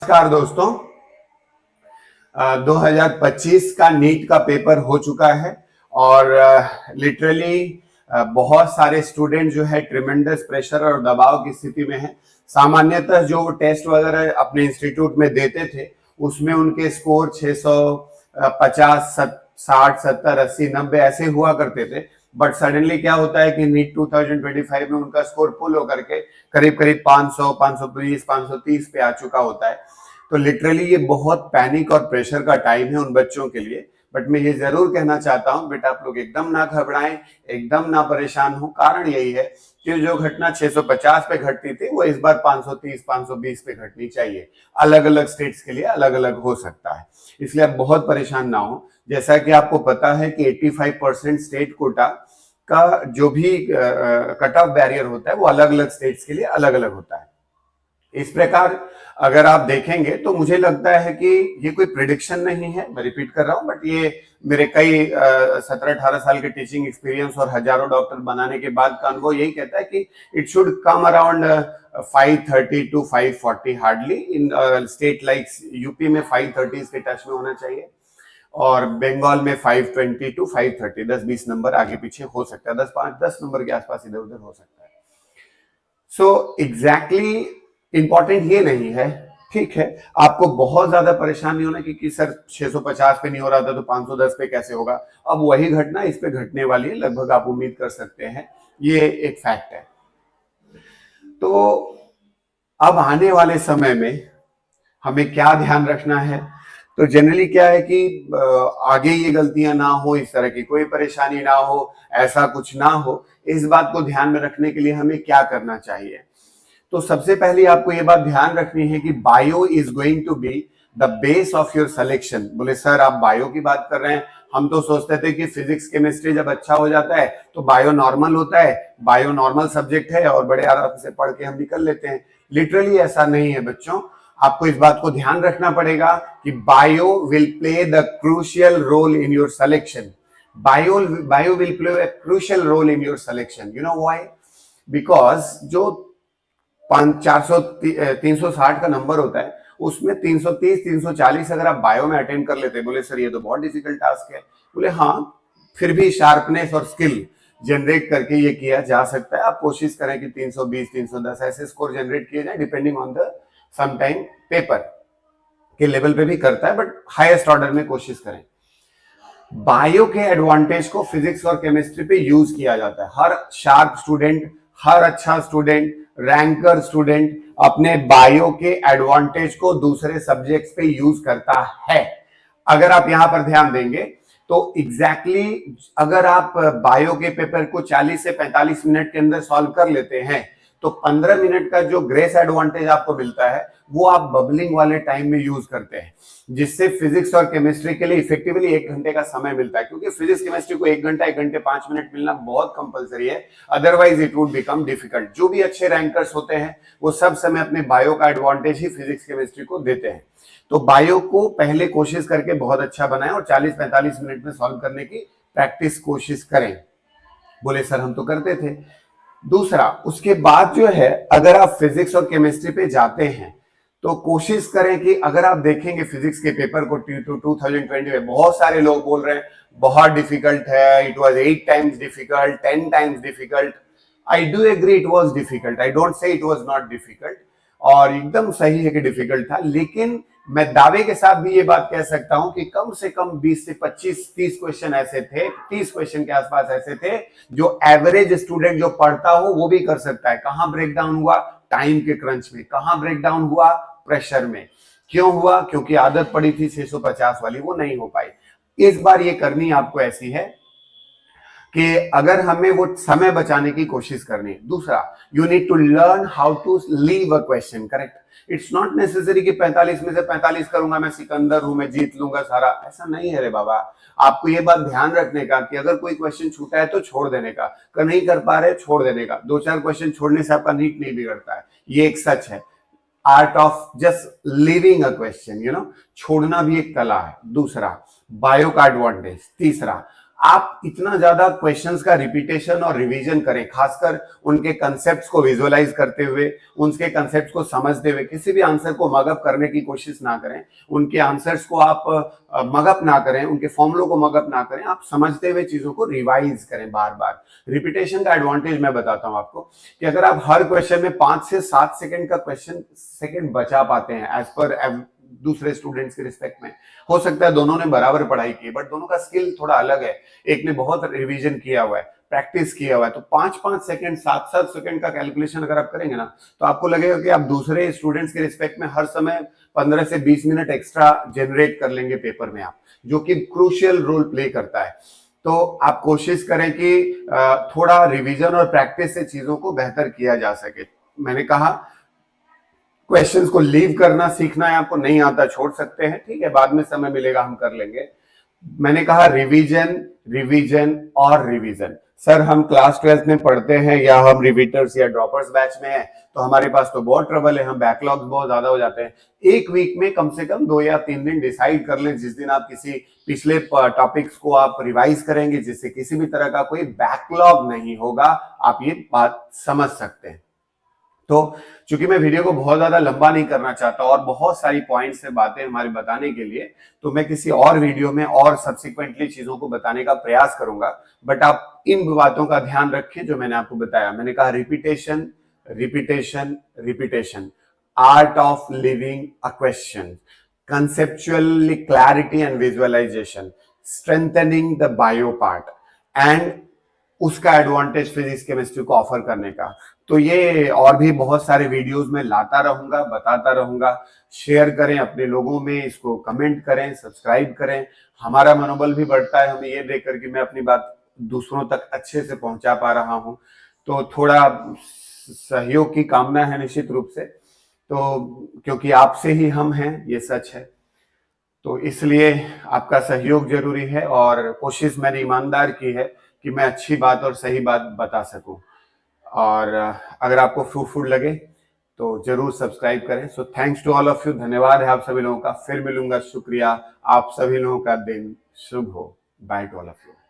नमस्कार दोस्तों। 2025 का नीट का पेपर हो चुका है और लिटरली बहुत सारे स्टूडेंट जो है ट्रिमेंडस प्रेशर और दबाव की स्थिति में है। सामान्यतः जो टेस्ट वगैरह अपने इंस्टीट्यूट में देते थे उसमें उनके स्कोर 650, 60, 70, 80, 90 ऐसे हुआ करते थे। बट सडनली क्या होता है कि नीट 2025 में उनका स्कोर पुल होकर के करीब करीब 500, 520, 530 पे आ चुका होता है। तो लिटरली ये बहुत पैनिक और प्रेशर का टाइम है उन बच्चों के लिए। बट मैं ये जरूर कहना चाहता हूं बेटा, आप लोग एकदम ना घबराएं, एकदम ना परेशान हो। कारण यही है कि जो घटना 650 पे घटती थी वो इस बार 530, 520 पे घटनी चाहिए। अलग अलग स्टेट्स के लिए अलग अलग हो सकता है, इसलिए आप बहुत परेशान ना हो। जैसा कि आपको पता है कि 85% स्टेट कोटा का जो भी कट ऑफ बैरियर होता है वो अलग अलग स्टेट्स के लिए अलग अलग होता है। इस प्रकार अगर आप देखेंगे तो मुझे लगता है कि ये कोई प्रिडिक्शन नहीं है, मैं रिपीट कर रहा हूं, बट ये मेरे कई 17-18 साल के टीचिंग एक्सपीरियंस और हजारों डॉक्टर बनाने के बाद का अनुभव यही कहता है कि it should come around 530 to 540 hardly. In state like UP में 530 के टच में होना चाहिए और बंगाल में 520 टू 530, 10-20 नंबर आगे पीछे हो सकता है, 10 नंबर के आसपास इधर उधर हो सकता है। सो एग्जैक्टली इंपॉर्टेंट ये नहीं है, ठीक है। आपको बहुत ज्यादा परेशान नहीं होना कि सर 650 पे नहीं हो रहा था तो 510 पे कैसे होगा। अब वही घटना इस पे घटने वाली है, लगभग आप उम्मीद कर सकते हैं, ये एक फैक्ट है। तो अब आने वाले समय में हमें क्या ध्यान रखना है, तो जनरली क्या है कि आगे ये गलतियां ना हो, इस तरह की कोई परेशानी ना हो, ऐसा कुछ ना हो, इस बात को ध्यान में रखने के लिए हमें क्या करना चाहिए। तो सबसे पहले आपको ये बात ध्यान रखनी है कि bio is going to be the base of your selection. बोले सर आप बायो की बात कर रहे हैं, हम तो सोचते थे कि फिजिक्स केमिस्ट्री जब अच्छा हो जाता है तो बायो नॉर्मल होता है, बायो नॉर्मल सब्जेक्ट है और बड़े आराम से पढ़ के हम निकल लेते हैं। लिटरली ऐसा नहीं है बच्चों। आपको इस बात को ध्यान रखना पड़ेगा कि bio will play the crucial role in your selection. Bio will play a crucial role in your selection. You know why? Because जो 400 360 का नंबर होता है उसमें 330, 340 अगर आप बायो में अटेंड कर लेते हैं। बोले सर ये तो बहुत डिफिकल्ट टास्क है। बोले हाँ, फिर भी शार्पनेस और स्किल जनरेट करके ये किया जा सकता है। आप कोशिश करें कि 320, 310 ऐसे स्कोर जनरेट किए जाए, depending on the sometime paper के लेवल पे भी करता है, बट हाईएस्ट ऑर्डर में कोशिश करें। बायो के एडवांटेज को फिजिक्स और केमिस्ट्री पे यूज किया जाता है। हर शार्प स्टूडेंट, हर अच्छा स्टूडेंट, रैंकर स्टूडेंट अपने बायो के एडवांटेज को दूसरे सब्जेक्ट्स पे यूज करता है। अगर आप यहां पर ध्यान देंगे तो एग्जैक्टली अगर आप बायो के पेपर को 40 से 45 मिनट के अंदर सॉल्व कर लेते हैं तो 15 मिनट का जो ग्रेस एडवांटेज आपको मिलता है वो आप बबलिंग वाले टाइम में यूज करते हैं, जिससे फिजिक्स और केमिस्ट्री के लिए इफेक्टिवली 1 घंटे का समय मिलता है। क्योंकि फिजिक्स केमिस्ट्री को 1 घंटा, 1 घंटे 5 मिनट मिलना बहुत कंपलसरी है, otherwise it would become difficult. जो भी अच्छे रैंकर्स होते हैं वो सब समय अपने बायो का एडवांटेज ही फिजिक्स केमिस्ट्री को देते हैं। तो बायो को पहले कोशिश करके बहुत अच्छा बनाएं और 40-45 मिनट में सॉल्व करने की प्रैक्टिस कोशिश करें। बोले सर हम तो करते थे। दूसरा, उसके बाद जो है अगर आप फिजिक्स और केमिस्ट्री पे जाते हैं तो कोशिश करें कि अगर आप देखेंगे फिजिक्स के पेपर को 2020 में बहुत सारे लोग बोल रहे हैं बहुत डिफिकल्ट है, it was 8 times difficult, 10 times difficult. I do agree it was difficult, I don't say it was not difficult, और एकदम सही है कि डिफिकल्ट था। लेकिन मैं दावे के साथ भी ये बात कह सकता हूं कि कम से कम 20 से 25, 30 क्वेश्चन ऐसे थे, 30 क्वेश्चन के आसपास ऐसे थे जो एवरेज स्टूडेंट जो पढ़ता हो वो भी कर सकता है। कहां ब्रेकडाउन हुआ? टाइम के क्रंच में। कहां ब्रेकडाउन हुआ? प्रेशर में। क्यों हुआ? क्योंकि आदत पड़ी थी 650 वाली, वो नहीं हो पाई। इस बार ये करनी आपको ऐसी है कि अगर हमें वो समय बचाने की कोशिश करनी है। दूसरा, you need to learn how to leave a question, correct. It's not necessary कि 45 में से 45 करूंगा, मैं सिकंदर हूं, मैं जीत लूंगा सारा, ऐसा नहीं है रे बाबा। आपको ये बात ध्यान रखने का कि अगर कोई क्वेश्चन छूटा है तो छोड़ देने का, नहीं कर पा रहे छोड़ देने का। 2-4 क्वेश्चन छोड़ने से आपका नीट नहीं बिगड़ता है, ये एक सच है। Art of just living a question, छोड़ना भी एक कला है। दूसरा, बायो का एडवांटेज। तीसरा, आप इतना ज्यादा क्वेश्चंस का रिपीटेशन और रिवीजन करें, खासकर उनके कंसेप्ट्स को विजुअलाइज करते हुए, उनके कंसेप्ट्स को समझते हुए। किसी भी आंसर को मगअप करने की कोशिश ना करें, उनके आंसर्स को आप मगअप ना करें, उनके फॉर्मुलों को मगअप ना करें, आप समझते हुए चीजों को रिवाइज करें बार बार। रिपीटेशन का एडवांटेज मैं बताता हूं आपको कि अगर आप हर क्वेश्चन में 5 से 7 सेकंड का क्वेश्चन सेकंड बचा पाते हैं एज पर दूसरे स्टूडेंट्स के रिस्पेक्ट में, हो सकता है दोनों ने बराबर पढ़ाई की बट दोनों का स्किल थोड़ा अलग है, एक ने बहुत रिवीजन किया हुआ है, प्रैक्टिस किया हुआ है, तो 5-5 सेकंड 7-7 सेकंड का कैलकुलेशन अगर आप करेंगे ना, तो आपको लगेगा कि आप दूसरे स्टूडेंट्स के रिस्पेक्ट में हर समय 15 से 20 मिनट एक्स्ट्रा जनरेट कर लेंगे पेपर में आप, जो कि क्रूशियल रोल प्ले करता है। तो आप कोशिश करें कि थोड़ा रिवीजन और प्रैक्टिस से चीजों को बेहतर किया जा सके। मैंने कहा क्वेश्चंस को लीव करना सीखना है, आपको नहीं आता छोड़ सकते हैं, ठीक है, बाद में समय मिलेगा हम कर लेंगे। मैंने कहा रिवीजन, रिवीजन और रिवीजन। सर हम क्लास 12th में पढ़ते हैं या हम रिवीटर्स या ड्रॉपर्स बैच में हैं, तो हमारे पास तो बहुत ट्रबल है, हम बैकलॉग्स बहुत ज्यादा हो जाते हैं। एक वीक में कम से कम 2 या 3 दिन डिसाइड कर लें, जिस दिन आप किसी पिछले टॉपिक्स को आप रिवाइज करेंगे, जिससे किसी भी तरह का कोई बैकलॉग नहीं होगा। आप ये बात समझ सकते हैं। तो चूंकि मैं वीडियो को बहुत ज्यादा लंबा नहीं करना चाहता और बहुत सारी पॉइंट्स है बातें हमारे बताने के लिए, तो मैं किसी और वीडियो में और सब्सिक्वेंटली चीजों को बताने का प्रयास करूंगा। बट आप इन बातों का ध्यान रखें जो मैंने आपको बताया। मैंने कहा repetition, repetition, repetition, art of living a question, conceptually clarity and visualization, strengthening the bio part and उसका एडवांटेज फिजिक्स केमिस्ट्री को ऑफर करने का। तो ये और भी बहुत सारे वीडियोस में लाता रहूंगा, बताता रहूंगा। शेयर करें अपने लोगों में, इसको कमेंट करें, सब्सक्राइब करें। हमारा मनोबल भी बढ़ता है हमें ये देखकर कि मैं अपनी बात दूसरों तक अच्छे से पहुंचा पा रहा हूं। तो थोड़ा सहयोग की कामना है निश्चित रूप से, तो क्योंकि आपसे ही हम हैं, ये सच है। तो इसलिए आपका सहयोग जरूरी है और कोशिश मैंने ईमानदार की है कि मैं अच्छी बात और सही बात बता सकूं। और अगर आपको फ्रूटफुल लगे तो जरूर सब्सक्राइब करें। So thanks to all of you, धन्यवाद है आप सभी लोगों का। फिर मिलूंगा, शुक्रिया। आप सभी लोगों का दिन शुभ हो। By two all of you.